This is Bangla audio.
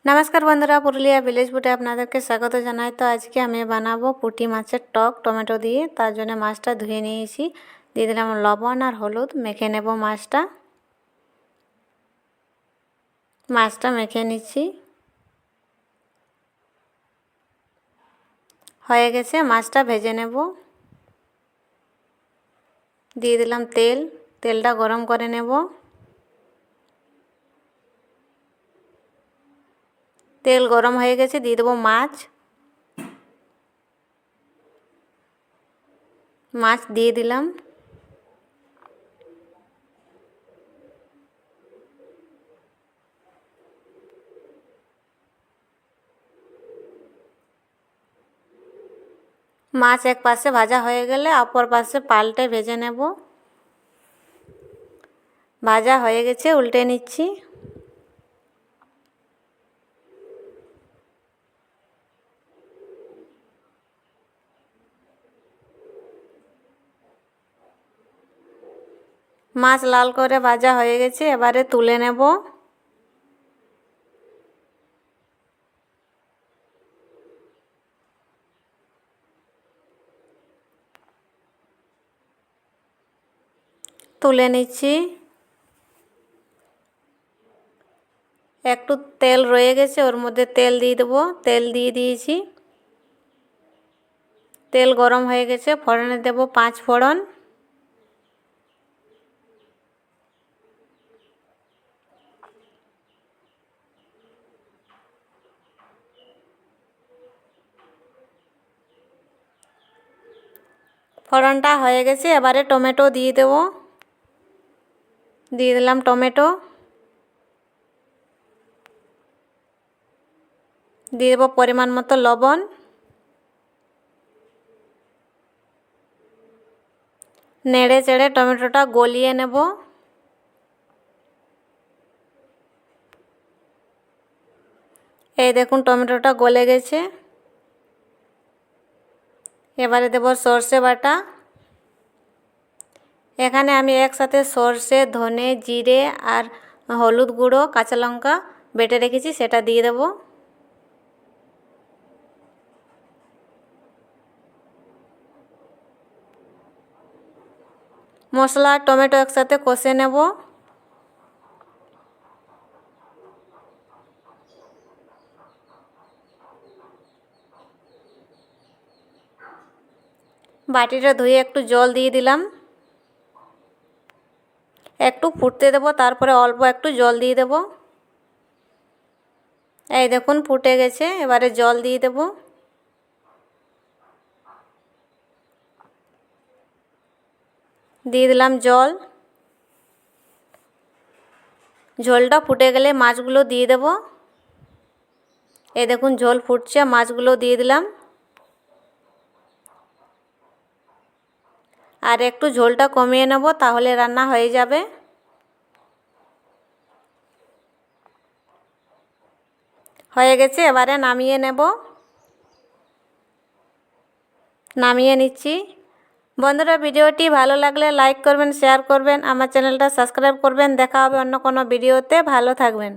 नमस्कार बंधुरा पुरुलिया विलेज फूडे आपनादेरके स्वागत जानाई। तो आज के आमी बानाबो पुटी माछेर टक टमेटो दिए। तार जोन्नो माछटा धुए निয়েছি, দিয়ে দিলাম লবণ আর হলুদ। মেখে নেব মাছটা মেখে নিচ্ছি। হয়ে গেছে, মাছটা ভেজে নেব। দিয়ে দিলাম তেলটা গরম করে নেব। তেল গরম হয়ে গেছে, দিয়ে দেব মাছ দিয়ে দিলাম। মাছ এক পাশে ভাজা হয়ে গেলে অপর পাশে পাল্টে ভেজে নেব। ভাজা হয়ে গেছে, উল্টে নিচ্ছি। মাছ লাল করে ভাজা হয়ে গেছে, এবারে তুলে নেব। তুলে নিচ্ছি। একটু তেল রয়ে গেছে, ওর মধ্যে তেল দিয়ে দেব। তেল দিয়ে দিয়েছি। তেল গরম হয়ে গেছে, ফোড়নে দেব 5 ফোড়ন। ফোড়নটা হয়ে গেছে, এবারে টমেটো দিয়ে দেব। দিয়ে দিলাম টমেটো। দিয়ে দেব পরিমাণ মতো লবণ। নেড়ে চেড়ে টমেটোটা গলিয়ে নেব। এই দেখুন টমেটোটা গলে গেছে। এবারে দেব সরষে বাটা। এখানে আমি একসাথে সরষে, ধনে, জিরে আর হলুদ গুঁড়ো, কাঁচা লঙ্কা বেটে রেখেছি, সেটা দিয়ে দেব। মশলা টমেটো একসাথে কষে নেব। বাটিটা ধুয়ে একটু জল দিয়ে দিলাম। একটু ফুটতে দেব, তারপরে অল্প একটু জল দিয়ে দেব। এই দেখুন ফুটে গেছে, এবারে জল দিয়ে দেব। দিয়ে দিলাম জল। ঝোলটা ফুটে গেলে মাছগুলো দিয়ে দেব। এই দেখুন ঝোল ফুটছে, মাছগুলো দিয়ে দিলাম। আর একটু ঝোলটা কমিয়ে নেব, তাহলে রান্না হয়ে যাবে। হয়ে গেছে, এবারে নামিয়ে নেব। নামিয়ে নিচ্ছি। বন্ধুরা, ভিডিওটি ভালো লাগলে লাইক করবেন, শেয়ার করবেন, আমার চ্যানেলটা সাবস্ক্রাইব করবেন। দেখা হবে অন্য কোনো ভিডিওতে। ভালো থাকবেন।